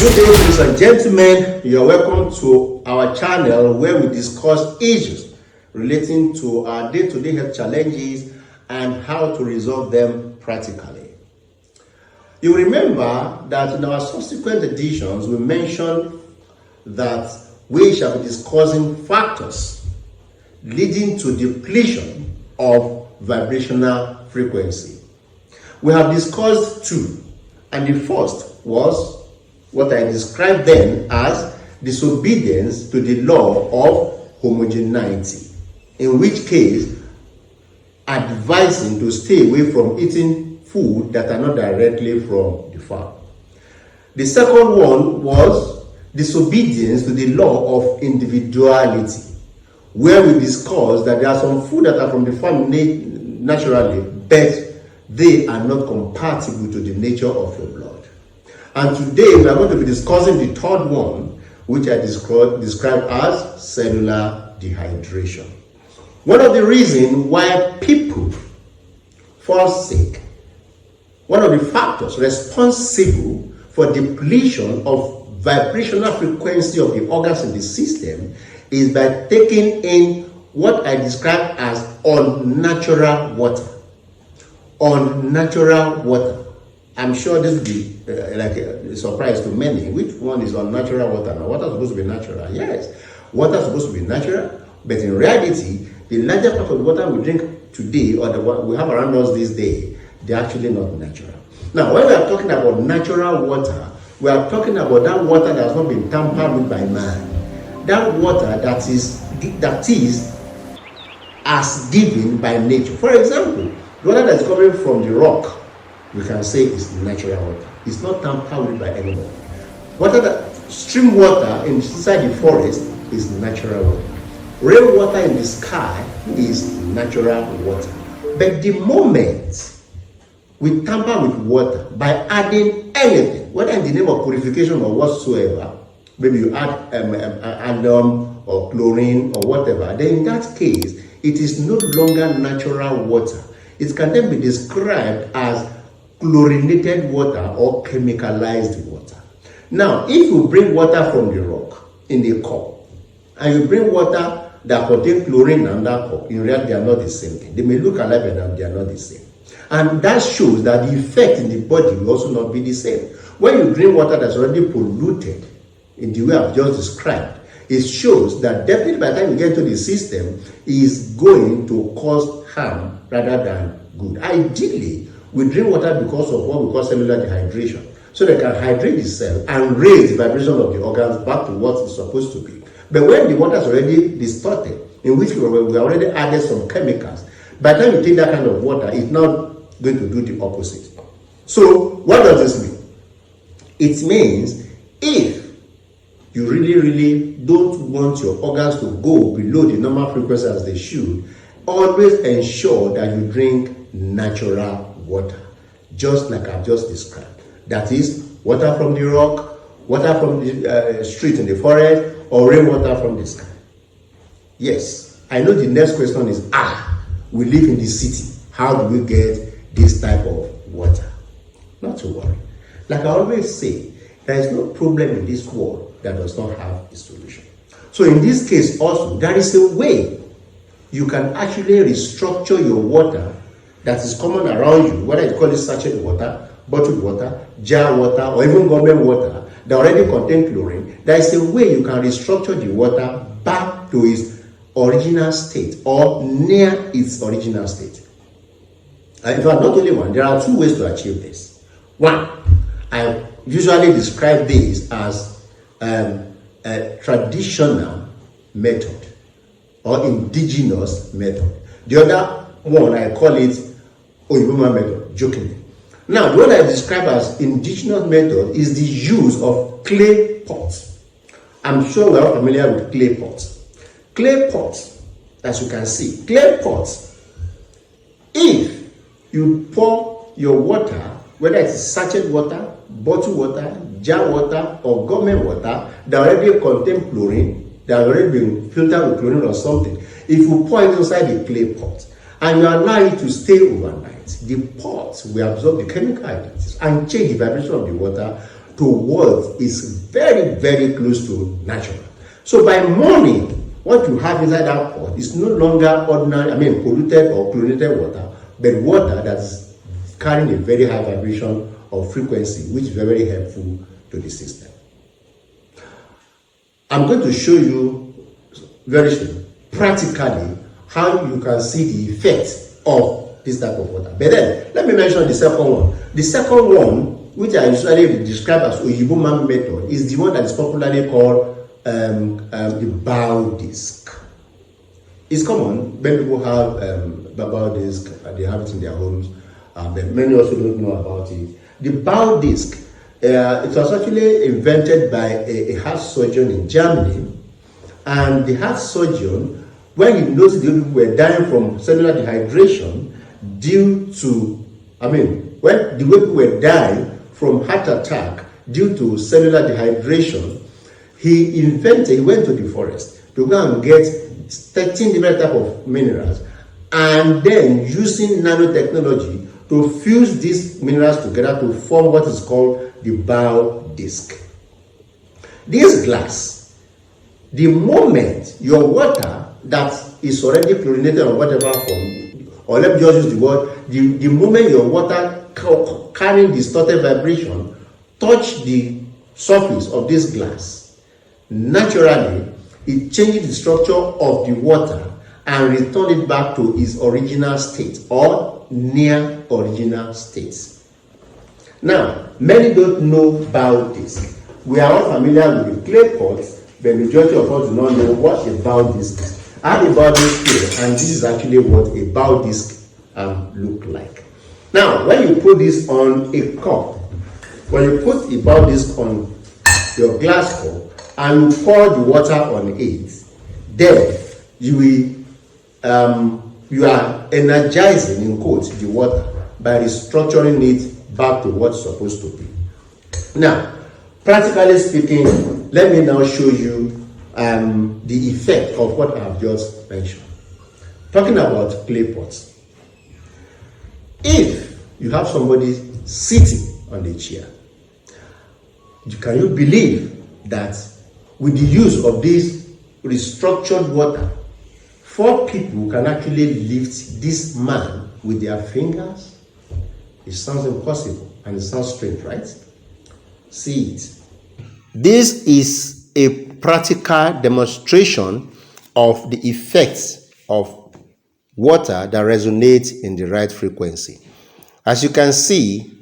Good day, ladies and gentlemen. You're welcome to our channel where we discuss issues relating to our day-to-day health challenges and how to resolve them practically. You remember that in our subsequent editions, we mentioned that we shall be discussing factors leading to depletion of vibrational frequency. We have discussed two, and the first was what I described then as disobedience to the law of homogeneity, in which case advising to stay away from eating food that are not directly from the farm. The second one was disobedience to the law of individuality, where we discussed that there are some food that are from the farm naturally, but they are not compatible to the nature of your blood. And today we are going to be discussing the third one, which I describe as cellular dehydration. One of the reasons why people fall sick, one of the factors responsible for depletion of vibrational frequency of the organs in the system is by taking in what I describe as unnatural water. Unnatural water. I'm sure this will be like a surprise to many. Which one is unnatural water? Now, water is supposed to be natural. Yes, water is supposed to be natural, but in reality, the larger part of the water we drink today, or the one we have around us these days, they're actually not natural. Now, when we are talking about natural water, we are talking about that water that has not been tampered with by man. That water that is as given by nature. For example, the water that's coming from the rock, we can say is natural water. It's not tampered with by anyone. Stream water inside the forest is natural water. Rainwater in the sky is natural water. But the moment we tamper with water by adding anything, whether in the name of purification or whatsoever, maybe you add aluminum or chlorine or whatever, then in that case, it is no longer natural water. It can then be described as chlorinated water or chemicalized water. Now, if you bring water from the rock in the cup, and you bring water that contains chlorine in that cup, in reality they are not the same thing. They may look alike, but they are not the same. And that shows that the effect in the body will also not be the same. When you drink water that's already polluted in the way I've just described, it shows that definitely by the time you get to the system, is going to cause harm rather than good. Ideally, we drink water because of what we call cellular dehydration, so they can hydrate the cell and raise the vibration of the organs back to what it's supposed to be. But when the water is already distorted, in which we already added some chemicals, by the time you take that kind of water, it's not going to do the opposite. So what does this mean? It means if you really don't want your organs to go below the normal frequency as they should, always ensure that you drink natural water, just like I've just described. That is, water from the rock, water from the street in the forest, or rainwater from the sky. Yes, I know the next question is, we live in the city. How do we get this type of water? Not to worry. Like I always say, there is no problem in this world that does not have a solution. So in this case also, there is a way you can actually restructure your water that is common around you, whether you call it sachet water, bottled water, jar water, or even government water that already contain chlorine. There is a way you can restructure the water back to its original state or near its original state. And in fact, not only one, there are two ways to achieve this. One, I usually describe this as a traditional method or indigenous method. The other one, I call it Oyiboma method, jokingly. Now, the one I describe as indigenous method is the use of clay pots. I'm sure we are familiar with clay pots. Clay pots, as you can see, clay pots, if you pour your water, whether it's sachet water, bottled water, jar water, or government water that already contain chlorine, that have already been filtered with chlorine or something, if you pour it inside the clay pot and you allow it to stay overnight, the pot will absorb the chemical identities and change the vibration of the water to what is very, very close to natural. So by morning, what you have inside that pot is no longer ordinary, polluted or chlorinated water, but water that's carrying a very high vibration or frequency, which is very helpful to the system. I'm going to show you very soon, practically, how you can see the effect of this type of water. But then, let me mention the second one. The second one, which I usually describe as Oyibo man method, is the one that is popularly called the bow disc. It's common. Many people have bow disc, they have it in their homes, but many also don't know about it. The bow disc, it was actually invented by a heart surgeon in Germany, and the heart surgeon, when he noticed the people were dying from cellular dehydration due to, when the way people were dying from heart attack due to cellular dehydration, he went to the forest to go and get 13 different types of minerals, and then using nanotechnology to fuse these minerals together to form what is called the bow disc. This glass, the moment your water that is already chlorinated or whatever form, or let me just use the word, the moment your water carrying distorted vibration touch the surface of this glass, naturally it changes the structure of the water and return it back to its original state or near original state. Now, many don't know about this. We are all familiar with the clay pot, but the majority of us do not know what a bow disc is. I have a bow disc here, and this is actually what a bow disc look like. Now, when you put this on a cup, when you put a bow disc on your glass cup and you pour the water on it, then you are energizing, in quotes, the water by restructuring it back to what's supposed to be. Now, practically speaking, let me now show you the effect of what I've just mentioned. Talking about clay pots. If you have somebody sitting on the chair, can you believe that with the use of this restructured water, 4 people can actually lift this man with their fingers? It sounds impossible and it sounds strange, right? See it. This is a practical demonstration of the effects of water that resonates in the right frequency. As you can see,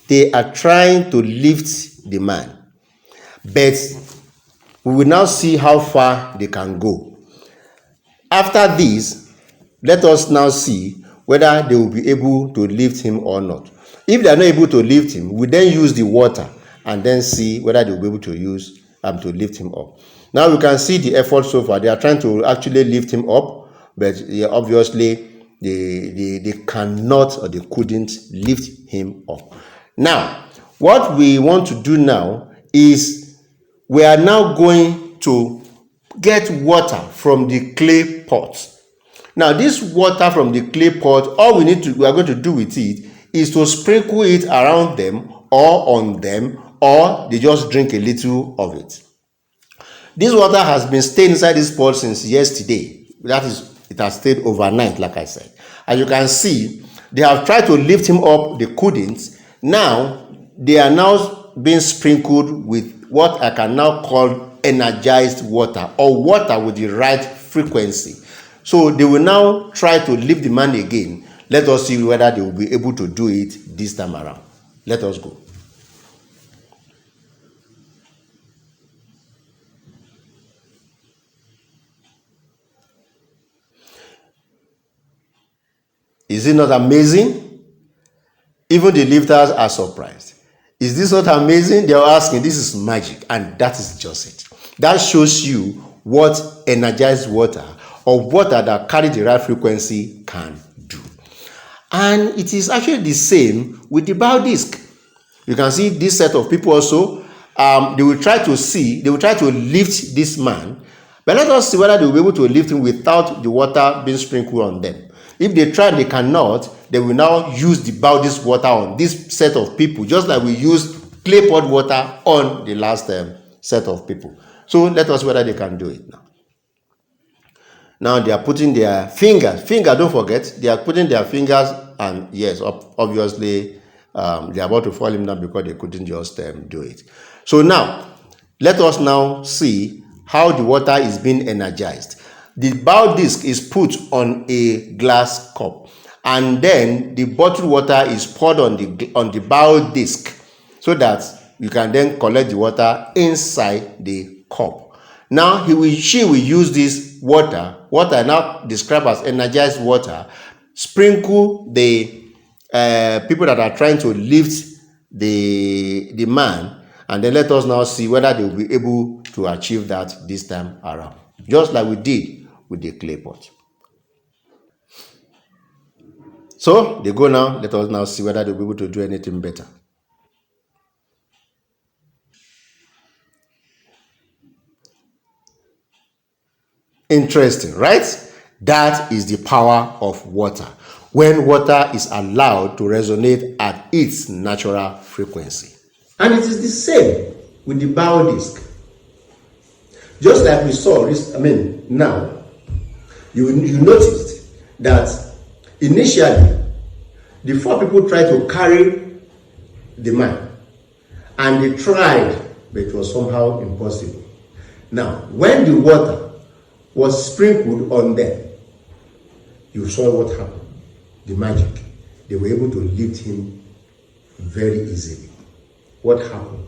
they are trying to lift the man, but we will now see how far they can go. After this, let us now see whether they will be able to lift him or not. If they are not able to lift him, we then use the water and then see whether they will be able to use to lift him up. Now we can see the effort so far. They are trying to actually lift him up, but obviously they cannot or they couldn't lift him up. Now, what we want to do now is we are now going to get water from the clay pot. Now, this water from the clay pot, all we are going to do with it is to sprinkle it around them or on them, or they just drink a little of it. This water has been staying inside this pot since yesterday. That is, it has stayed overnight, like I said. As you can see, they have tried to lift him up, they couldn't. Now, they are now being sprinkled with what I can now call energized water, or water with the right frequency. So they will now try to lift the man again. Let us see whether they will be able to do it this time around. Let us go. Is it not amazing? Even the lifters are surprised. Is this not amazing? They are asking, this is magic, and that is just it. That shows you what energized water or water that carries the right frequency can do. And it is actually the same with the bow disc. You can see this set of people also, they will try to lift this man, but let us see whether they will be able to lift him without the water being sprinkled on them. If they try and they cannot, they will now use the bow disc water on this set of people, just like we use clay pot water on the last set of people. So let us see whether they can do it now. Now they are putting their fingers. Don't forget, they are putting their fingers, and yes, obviously they are about to fall him down because they couldn't just do it. So now, let us now see how the water is being energized. The bow disc is put on a glass cup, and then the bottled water is poured on the bow disc, so that you can then collect the water inside the cup. Now she will use this water now described as energized water, sprinkle the people that are trying to lift the man, and then let us now see whether they will be able to achieve that this time around, just like we did with the clay pot. So they go now. Let us now see whether they'll be able to do anything better. Interesting, right? That is the power of water. When water is allowed to resonate at its natural frequency. And it is the same with the bow disc. Just like we saw, now, you noticed that initially, the four people tried to carry the man, and they tried, but it was somehow impossible. Now, when the water was sprinkled on them, you saw what happened. The magic. They were able to lift him very easily. What happened?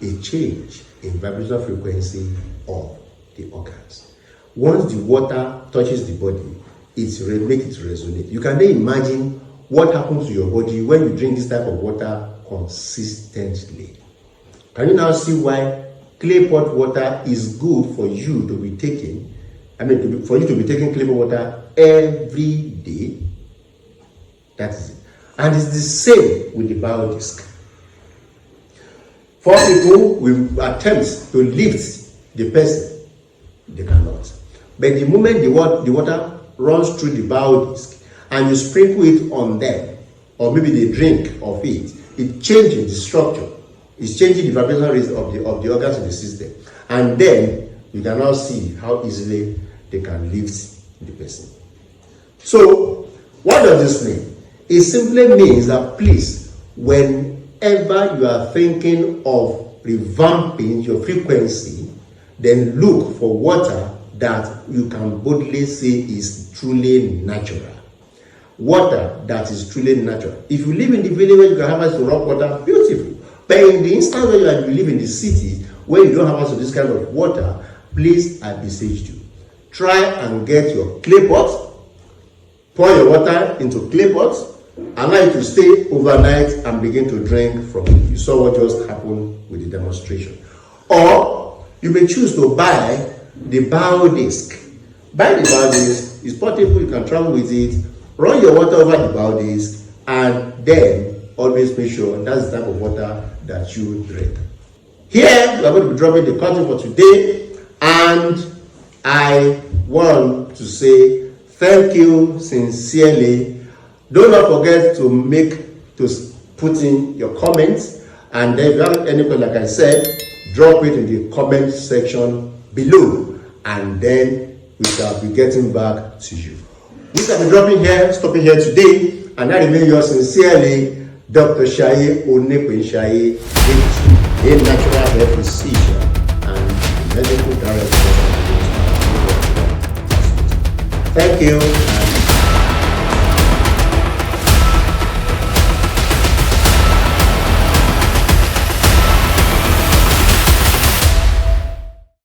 A change in vibrational frequency of the organs. Once the water touches the body, it makes it resonate. You can then imagine what happens to your body when you drink this type of water consistently. Can you now see why clay pot water is good for you to be taking? For you to be taking clay pot water every day. That is it. And it's the same with the bow disc. Four people will attempt to lift the person. They cannot. But the moment the water runs through the bow disc and you sprinkle it on them, or maybe they drink of it, it changes the structure. It's changing the vibrational rate of the organs in the system. And then you can now see how easily they can lift the person. So, what does this mean? It simply means that please, whenever you are thinking of revamping your frequency, then look for water that you can boldly say is truly natural. Water that is truly natural. If you live in the village where you can have access to rock water, beautiful. But in the instance where you live in the city where you don't have access to this kind of water, please, I beseech you, try and get your clay pot, pour your water into clay pot, allow it to stay overnight and begin to drink from it. You saw what just happened with the demonstration. Or you may choose to buy the bow disc. Buy the bow disc, it's portable, you can travel with it, run your water over the bow disc, and then always make sure that's the type of water that you drink. Here, we are going to be dropping the curtain for today, and I want to say thank you sincerely. Do not forget to put in your comments, and then if you have any question, like I said, drop it in the comment section below, and then we shall be getting back to you. We shall be stopping here today, and I remain yours sincerely, Dr. Onipinsaiye-Davies, a natural health physician and medical director. Thank you.